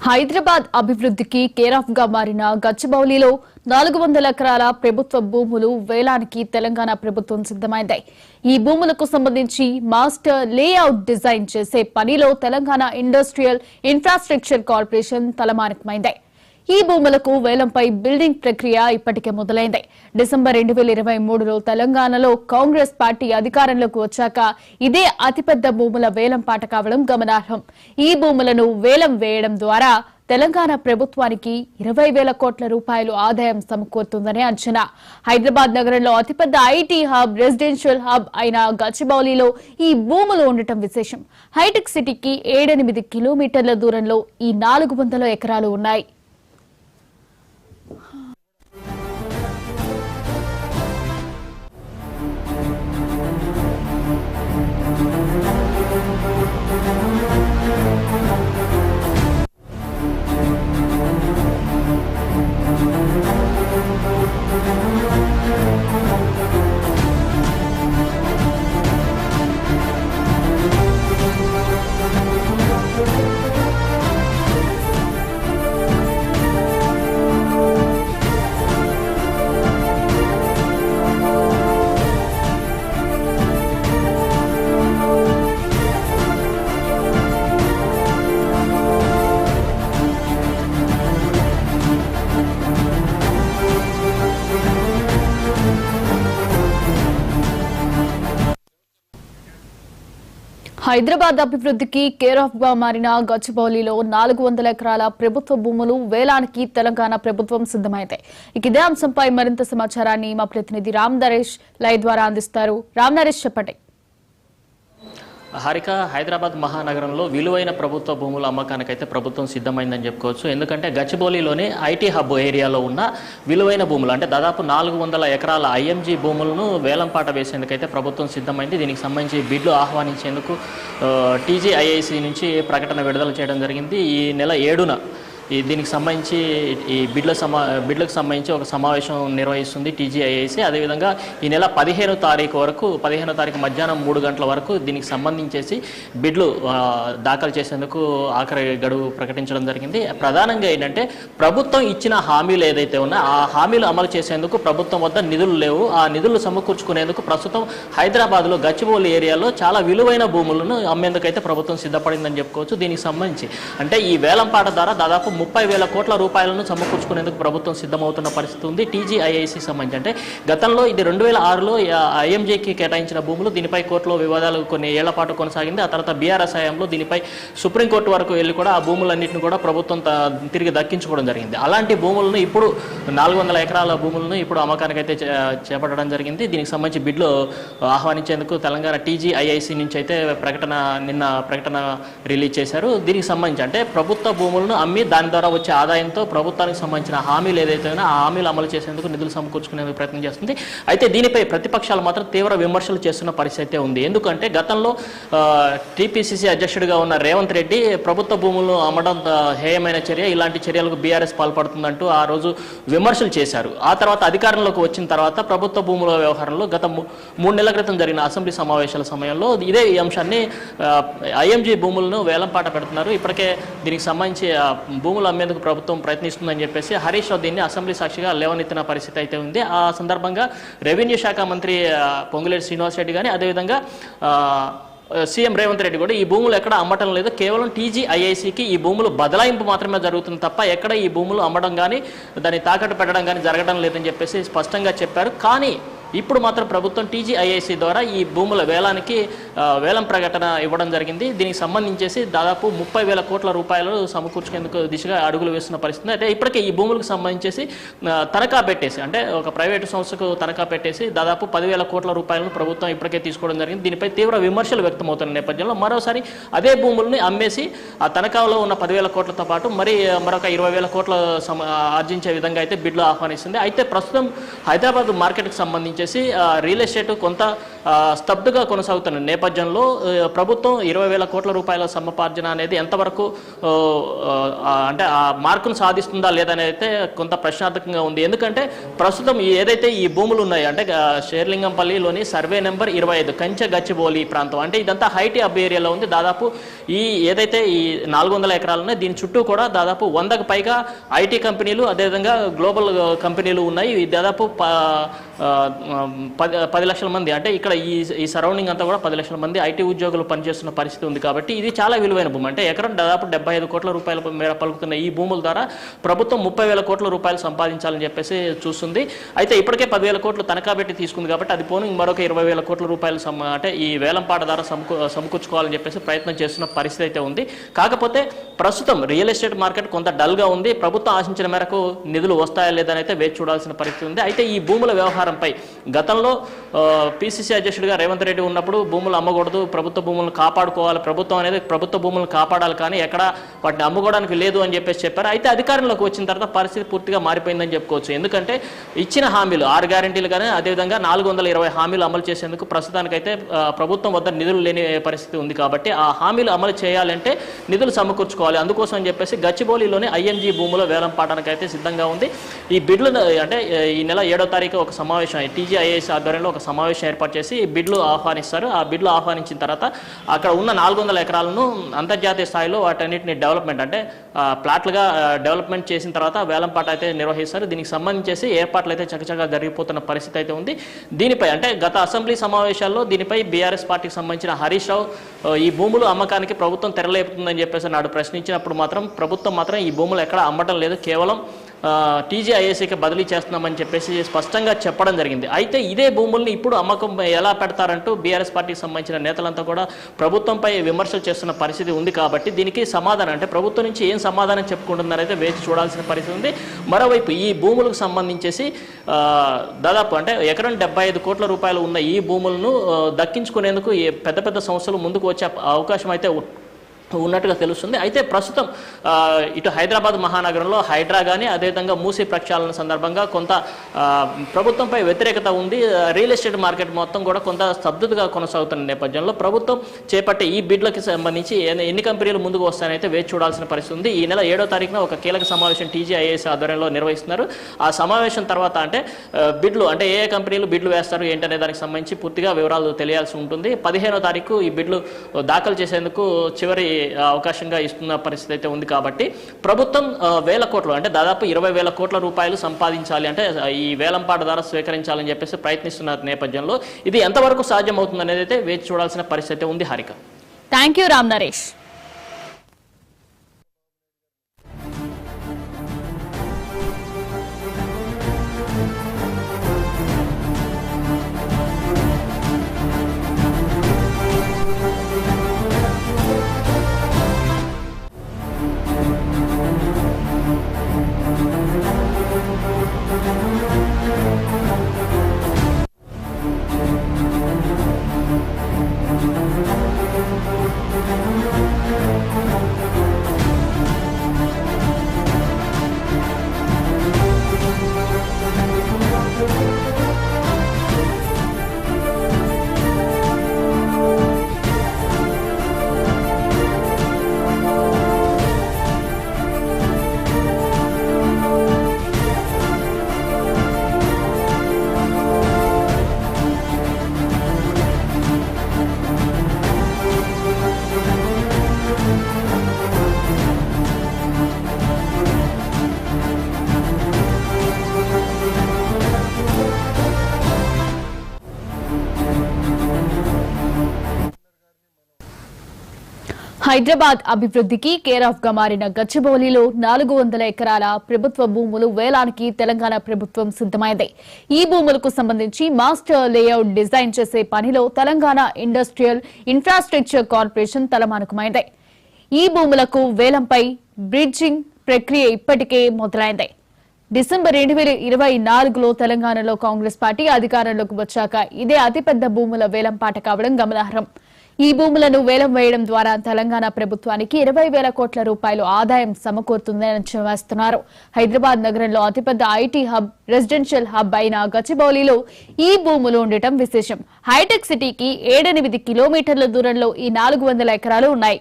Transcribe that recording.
హైదరాబాద్ అభివృద్ధికి care of గా మారిన గచ్చిబౌలిలో 400 ఎకరాల ప్రభుత్వ భూములు వేలానికి తెలంగాణ ప్రభుత్వం సిద్ధమైంది. ఈ భూములకు సంబంధించి మాస్టర్ లేఅవుట్ డిజైన్ చేసే పనిలో తెలంగాణ ఇండస్ట్రియల్ ఇన్ఫ్రాస్ట్రక్చర్ కార్పొరేషన్ తలమానికమైంది. ఈ భూములకు వేలంపై బిల్డింగ్ ప్రక్రియ ఇప్పటికే మొదలైంది. డిసెంబర్ 2023లో తెలంగాణలో కాంగ్రెస్ పార్టీ అధికారంలోకి వచ్చాక ఇదే అతిపెద్ద భూముల వేలం పాట కావడం గమనార్హం. ఈ భూములను వేలం వేయడం ద్వారా తెలంగాణ ప్రభుత్వానికి 20,000 కోట్ల రూపాయలు ఆదాయం సమకూరుతుందని అంచనా. హైదరాబాద్ నగరంలో అతిపెద్ద ఐటీ హబ్, రెసిడెన్షియల్ హబ్ అయిన గచ్చిబౌలిలో ఈ భూములు ఉండటం విశేషం. హైటెక్ సిటీకి 7-8 కిలోమీటర్ల దూరంలో ఈ 400 ఎకరాలు ఉన్నాయి. హైదరాబాద్ అభివృద్ధికి కేర్ ఆఫ్ గా మారిన గచ్చిబౌలిలో 400 ఎకరాల ప్రభుత్వ భూములు వేలానికి తెలంగాణ ప్రభుత్వం సిద్ధమైంది. ఇదే అంశంపై మరింత సమాచారాన్ని మా ప్రతినిధి రామ్ నరేష్ లైవ్ ద్వారా అందిస్తారు. రామ్ నరేష్, చెప్పండి. హారిక, హైదరాబాద్ మహానగరంలో విలువైన ప్రభుత్వ భూముల అమ్మకానికైతే ప్రభుత్వం సిద్ధమైందని చెప్పుకోవచ్చు. ఎందుకంటే గచ్చిబౌలిలోని ఐటీ హబ్ ఏరియాలో ఉన్న విలువైన భూములు అంటే దాదాపు 400 ఎకరాల ఐఎంజీ భూములను వేలంపాట వేసేందుకైతే ప్రభుత్వం సిద్ధమైంది. దీనికి సంబంధించి బిడ్లు ఆహ్వానించేందుకు టీజీఐఐసి నుంచి ప్రకటన విడుదల చేయడం జరిగింది. ఈ నెల 7న దీనికి సంబంధించి ఈ బిడ్లకు సంబంధించి ఒక సమావేశం నిర్వహిస్తుంది టీజీఐఐసి. అదేవిధంగా ఈ నెల 15వ తారీఖు మధ్యాహ్నం 3 గంటల వరకు దీనికి సంబంధించేసి బిడ్లు దాఖలు చేసేందుకు ఆఖరి గడువు ప్రకటించడం జరిగింది. ప్రధానంగా ఏంటంటే ప్రభుత్వం ఇచ్చిన హామీలు ఏదైతే ఉన్నా ఆ హామీలు అమలు చేసేందుకు ప్రభుత్వం వద్ద నిధులు లేవు. ఆ నిధులు సమకూర్చుకునేందుకు ప్రస్తుతం హైదరాబాద్లో గచ్చిబౌలి ఏరియాలో చాలా విలువైన భూములను అమ్మేందుకైతే ప్రభుత్వం సిద్ధపడిందని చెప్పుకోవచ్చు. దీనికి సంబంధించి అంటే ఈ వేలంపాట ద్వారా దాదాపు 30,000 కోట్ల రూపాయలను సమకూర్చుకునేందుకు ప్రభుత్వం సిద్ధమవుతున్న పరిస్థితి ఉంది. టీజీఐఐసికి సంబంధించి అంటే గతంలో ఇది 2006లో ఐఎంజేకి కేటాయించిన భూములు. దీనిపై కోర్టులో వివాదాలు కొన్ని ఏళ్ల పాటు కొనసాగింది. ఆ తర్వాత బీఆర్ఎస్ హయాంలో దీనిపై సుప్రీంకోర్టు వరకు వెళ్ళి కూడా ఆ భూములన్నింటిని కూడా ప్రభుత్వం తిరిగి దక్కించుకోవడం జరిగింది. అలాంటి భూములను ఇప్పుడు 400 ఎకరాల భూములను ఇప్పుడు అమ్మకానికైతే చేపట్టడం జరిగింది. దీనికి సంబంధించి బిడ్లు ఆహ్వానించేందుకు తెలంగాణ టీజీఐఐసి నుంచి అయితే నిన్న ప్రకటన రిలీజ్ చేశారు. దీనికి సంబంధించి అంటే ప్రభుత్వ భూములను అమ్మి దాని ద్వారా వచ్చే ఆదాయంతో ప్రభుత్వానికి సంబంధించిన హామీలు ఏదైతే ఉన్నా ఆ హామీలు అమలు చేసేందుకు నిధులు సమకూర్చుకునేందుకు ప్రయత్నం చేస్తుంది. అయితే దీనిపై ప్రతిపక్షాలు మాత్రం తీవ్ర విమర్శలు చేస్తున్న పరిస్థితి ఉంది. ఎందుకంటే గతంలో టీపీసీసీ అధ్యక్షుడిగా ఉన్న రేవంత్ రెడ్డి ప్రభుత్వ భూములను అమ్మడం హేయమైన చర్య, ఇలాంటి చర్యలకు బీఆర్ఎస్ పాల్పడుతుందంటూ ఆ రోజు విమర్శలు చేశారు. ఆ తర్వాత అధికారంలోకి వచ్చిన తర్వాత ప్రభుత్వ భూముల వ్యవహారంలో గత 3 నెలల క్రితం జరిగిన అసెంబ్లీ సమావేశాల సమయంలో ఈ అంశాన్ని ఐఎంజీ భూములను వేలంపాట పెడుతున్నారు. ఇప్పటికే దీనికి సంబంధించి భూములు అమ్మేందుకు ప్రభుత్వం ప్రయత్నిస్తుందని చెప్పేసి హరీష్ రావు దీన్ని అసెంబ్లీ సాక్షిగా లేవనెత్తిన పరిస్థితి అయితే ఉంది. ఆ సందర్భంగా రెవెన్యూ శాఖ మంత్రి పొంగులేటి శ్రీనివాస్ రెడ్డి కానీ అదేవిధంగా సీఎం రేవంత్ రెడ్డి కూడా ఈ భూములు ఎక్కడ అమ్మటం లేదు, కేవలం టీజీఐఐసికి ఈ భూములు బదలాయింపు మాత్రమే జరుగుతుంది తప్ప ఎక్కడ ఈ భూములు అమ్మడం కానీ దాన్ని తాకట్టు పెట్టడం కానీ జరగడం లేదని చెప్పేసి స్పష్టంగా చెప్పారు. కానీ ఇప్పుడు మాత్రం ప్రభుత్వం టీజీఐఐసి ద్వారా ఈ భూముల వేలానికి వేలం ప్రకటన ఇవ్వడం జరిగింది. దీనికి సంబంధించేసి దాదాపు 30,000 కోట్ల రూపాయలు సమకూర్చుకేందుకు దిశగా అడుగులు వేస్తున్న పరిస్థితి. అయితే ఇప్పటికే ఈ భూములకు సంబంధించేసి తనఖా పెట్టేసి అంటే ఒక ప్రైవేటు సంస్థకు తనఖా పెట్టేసి దాదాపు 10,000 కోట్ల రూపాయలను ప్రభుత్వం ఇప్పటికే తీసుకోవడం జరిగింది. దీనిపై తీవ్ర విమర్శలు వ్యక్తమవుతున్న నేపథ్యంలో మరోసారి అదే భూముల్ని అమ్మేసి ఆ తనఖాలో ఉన్న 10,000 కోట్లతో పాటు మరొక 20,000 కోట్ల ఆర్జించే విధంగా అయితే బిడ్లు ఆహ్వానిస్తుంది. అయితే ప్రస్తుతం హైదరాబాద్ మార్కెట్కి సంబంధించి సంబంధించేసి రియల్ ఎస్టేట్ కొంత స్తబ్దుగా కొనసాగుతున్న నేపథ్యంలో ప్రభుత్వం 20,000 కోట్ల రూపాయల సముపార్జన అనేది ఎంతవరకు అంటే ఆ మార్కును సాధిస్తుందా లేదనేది అయితే కొంత ప్రశ్నార్థకంగా ఉంది. ఎందుకంటే ప్రస్తుతం ఏదైతే ఈ భూములు ఉన్నాయి అంటే షేర్లింగంపల్లిలోని సర్వే నెంబర్ 25 కంచె గచ్చిబౌలి ప్రాంతం అంటే ఇదంతా హైటీ హబ్ ఏరియాలో ఉంది. దాదాపు ఈ ఏదైతే ఈ 400 ఎకరాలు ఉన్నాయి దీని చుట్టూ కూడా దాదాపు 100కు పైగా ఐటీ కంపెనీలు అదేవిధంగా గ్లోబల్ కంపెనీలు ఉన్నాయి. దాదాపు 10 లక్షల మంది అంటే ఇక్కడ ఈ సరౌండింగ్ అంతా కూడా 10 లక్షల మంది ఐటీ ఉద్యోగులు పనిచేస్తున్న పరిస్థితి ఉంది. కాబట్టి ఇది చాలా విలువైన భూమి అంటే ఎకరం దాదాపు 75 కోట్ల రూపాయల మేర పలుకుతున్న ఈ భూముల ద్వారా ప్రభుత్వం 30,000 కోట్ల రూపాయలు సంపాదించాలని చెప్పేసి చూస్తుంది. అయితే ఇప్పటికే 10,000 కోట్లు తనఖా పెట్టి తీసుకుంది కాబట్టి అది పోను మరొక 20,000 కోట్ల రూపాయలు అంటే ఈ వేలంపాట ద్వారా సమకూర్చుకోవాలని చెప్పేసి ప్రయత్నం చేస్తున్న పరిస్థితి అయితే ఉంది. కాకపోతే ప్రస్తుతం రియల్ ఎస్టేట్ మార్కెట్ కొంత డల్గా ఉంది. ప్రభుత్వం ఆశించిన మేరకు నిధులు వస్తాయా లేదని అయితే వేచి చూడాల్సిన పరిస్థితి ఉంది. అయితే ఈ భూముల వ్యవహారంపై గతంలో పిసిసి అధ్యక్షుడిగా రేవంత్ రెడ్డి ఉన్నప్పుడు భూములు అమ్మకూడదు, ప్రభుత్వ భూములను కాపాడుకోవాలి, ప్రభుత్వం అనేది ప్రభుత్వ భూములను కాపాడాలి కానీ ఎక్కడ వాటిని అమ్ముకోవడానికి లేదు అని చెప్పేసి చెప్పారు. అయితే అధికారంలోకి వచ్చిన తర్వాత పరిస్థితి పూర్తిగా మారిపోయిందని చెప్పుకోవచ్చు. ఎందుకంటే ఇచ్చిన హామీలు 6 గ్యారెంటీలు కానీ అదేవిధంగా 420 హామీలు అమలు చేసేందుకు ప్రస్తుతానికైతే ప్రభుత్వం వద్ద నిధులు లేని పరిస్థితి ఉంది. కాబట్టి ఆ హామీలు అమలు చేయాలంటే నిధులు సమకూర్చుకోవాలి. అందుకోసం అని చెప్పేసి గచ్చిబౌలిలోని ఐఎంజీ భూముల వేలం పాటానికైతే సిద్ధంగా ఉంది. ఈ బిడ్లు అంటే ఈ నెల 7వ తారీఖు ఒక సమావేశం టీజీఐఏఎస్ ఆధ్వర్యంలో ఒక సమావేశం ఏర్పాటు చేసి ఈ బిడ్లు ఆహ్వానిస్తారు. ఆ బిడ్లు ఆహ్వానించిన తర్వాత అక్కడ ఉన్న 400 ఎకరాలను అంతర్జాతీయ స్థాయిలో వాటన్నిటిని డెవలప్మెంట్ అంటే ప్లాట్లుగా డెవలప్మెంట్ చేసిన తర్వాత వేలంపాట అయితే నిర్వహిస్తారు. దీనికి సంబంధించేసి ఏర్పాట్లు అయితే చకచకా జరిగిపోతున్న పరిస్థితి అయితే ఉంది. దీనిపై అంటే గత అసెంబ్లీ సమావేశాల్లో దీనిపై బీఆర్ఎస్ పార్టీకి సంబంధించిన హరీష్ రావు ఈ భూములు అమ్మకానికి ప్రభుత్వం తెరలేపుతుందని చెప్పేసి నాడు ప్రశ్నించినప్పుడు మాత్రం ప్రభుత్వం మాత్రం ఈ భూములు ఎక్కడ అమ్మటం లేదు, కేవలం టీజీఐఏసీకి బదిలీ చేస్తున్నామని చెప్పేసి స్పష్టంగా చెప్పడం జరిగింది. అయితే ఇదే భూముల్ని ఇప్పుడు అమ్మకం ఎలా పెడతారంటూ బీఆర్ఎస్ పార్టీకి సంబంధించిన నేతలంతా కూడా ప్రభుత్వంపై విమర్శలు చేస్తున్న పరిస్థితి ఉంది. కాబట్టి దీనికి సమాధానం అంటే ప్రభుత్వం నుంచి ఏం సమాధానం చెప్పుకుంటున్నారైతే వేచి చూడాల్సిన పరిస్థితి ఉంది. మరోవైపు ఈ భూములకు సంబంధించేసి దాదాపు అంటే ఎకరం 75 కోట్ల రూపాయలు ఉన్న ఈ భూములను దక్కించుకునేందుకు పెద్ద పెద్ద సంస్థలు ముందుకు వచ్చే అవకాశం అయితే ఉన్నట్టుగా తెలుస్తుంది. అయితే ప్రస్తుతం ఇటు హైదరాబాద్ మహానగరంలో హైడ్రా కానీ అదేవిధంగా మూసీ ప్రక్షాళన సందర్భంగా కొంత ప్రభుత్వంపై వ్యతిరేకత ఉంది. రియల్ ఎస్టేట్ మార్కెట్ మొత్తం కూడా కొంత స్తబ్దుగా కొనసాగుతున్న నేపథ్యంలో ప్రభుత్వం చేపట్టే ఈ బిడ్లకి సంబంధించి ఎన్ని కంపెనీలు ముందుకు వస్తాయనైతే వేచి చూడాల్సిన పరిస్థితి ఉంది. ఈ నెల 7వ తారీఖున ఒక కీలక సమావేశం టీజీఐఏఎస్ ఆధ్వర్యంలో నిర్వహిస్తున్నారు. ఆ సమావేశం తర్వాత అంటే బిడ్లు అంటే ఏ కంపెనీలు బిడ్లు వేస్తారు ఏంటనే దానికి సంబంధించి పూర్తిగా వివరాలు తెలియాల్సి ఉంటుంది. 15వ తారీఖు ఈ బిడ్లు దాఖలు చేసేందుకు చివరి అవకాశంగా ఇస్తున్న పరిస్థితి అయితే ఉంది. కాబట్టి ప్రభుత్వం 1,000 కోట్లు అంటే దాదాపు 20,000 కోట్ల రూపాయలు సంపాదించాలి అంటే ఈ వేలంపాట ద్వారా స్వీకరించాలని చెప్పేసి ప్రయత్నిస్తున్న నేపథ్యంలో ఇది ఎంతవరకు సాధ్యమవుతుంది అనేది అయితే వేచి చూడాల్సిన పరిస్థితి ఉంది. Harika, thank you Ram Naresh. హైదరాబాద్ అభివృద్ధికి కేర్ ఆఫ్ గా మారిన గచ్చిబౌలిలో 400 ఎకరాల ప్రభుత్వ భూములు వేలానికి తెలంగాణ ప్రభుత్వం సిద్ధమైంది. ఈ భూములకు సంబంధించి మాస్టర్ లేఅవుట్ డిజైన్ చేసే పనిలో తెలంగాణ ఇండస్ట్రియల్ ఇన్ఫ్రాస్ట్రక్చర్ కార్పొరేషన్ తలమానుకమైంది. ఈ భూములకు వేలంపై బ్రిడ్జింగ్ ప్రక్రియ ఇప్పటికే మొదలైంది. డిసెంబర్ 2024లో తెలంగాణలో కాంగ్రెస్ పార్టీ అధికారంలోకి వచ్చాక ఇదే అతిపెద్ద భూముల వేలంపాట కావడం గమనార్హం. ఈ భూములను వేలం వేయడం ద్వారా తెలంగాణ ప్రభుత్వానికి 20,000 కోట్ల రూపాయలు ఆదాయం సమకూరుతుందని అంచనా వేస్తున్నారు. హైదరాబాద్ నగరంలో అతిపెద్ద ఐటీ హబ్, రెసిడెన్షియల్ హబ్ అయిన గచ్చిబౌలిలో ఈ భూములు ఉండటం విశేషం. హైటెక్ సిటీకి 7-8 కిలోమీటర్ల దూరంలో ఈ 400 ఎకరాలు ఉన్నాయి.